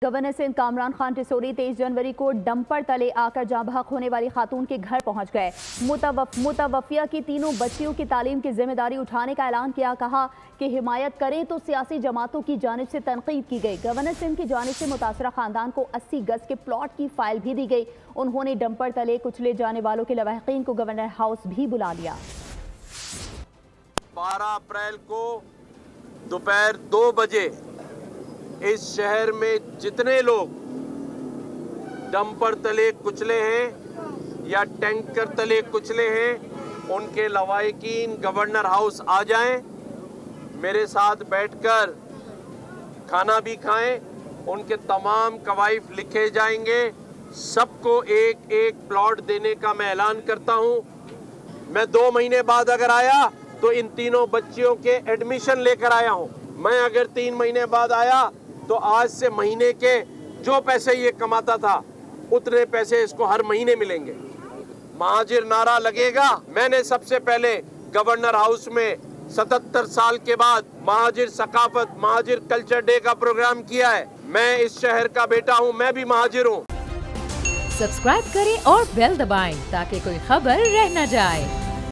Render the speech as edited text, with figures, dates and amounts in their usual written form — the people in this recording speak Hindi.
गवर्नर सिंध कामरान खान टिसोरी 23 जनवरी को डंपर तले आकर जाँ बहक होने वाली खातून के घर पहुंच गए। मुतवफ़िया की तीनों बच्चियों की तालीम की जिम्मेदारी उठाने का ऐलान किया। कहा कि हिमायत करें तो सियासी जमातों की जानिब से तनकीद की गई। गवर्नर सिंध की जानिब से मुतासरा खानदान को 80 गज के प्लॉट की फाइल भी दी गई। उन्होंने डंपर तले कुचले जाने वालों के लवाहिकीन को गवर्नर हाउस भी बुला लिया। 12 अप्रैल को दोपहर 2 बजे इस शहर में जितने लोग डंपर तले कुचले हैं या टैंकर तले कुचले हैं, उनके लवाहिकीन गवर्नर हाउस आ जाएं, मेरे साथ बैठकर खाना भी खाएं। उनके तमाम कवाइफ लिखे जाएंगे। सबको एक एक प्लॉट देने का मैं ऐलान करता हूं। मैं 2 महीने बाद अगर आया तो इन तीनों बच्चियों के एडमिशन लेकर आया हूं। मैं अगर 3 महीने बाद आया तो आज से महीने के जो पैसे ये कमाता था उतने पैसे इसको हर महीने मिलेंगे। महाजिर नारा लगेगा। मैंने सबसे पहले गवर्नर हाउस में 77 साल के बाद महाजिर सकाफत, महाजिर कल्चर डे का प्रोग्राम किया है। मैं इस शहर का बेटा हूं, मैं भी महाजिर हूं। सब्सक्राइब करें और बेल दबाएं ताकि कोई खबर रह न जाए।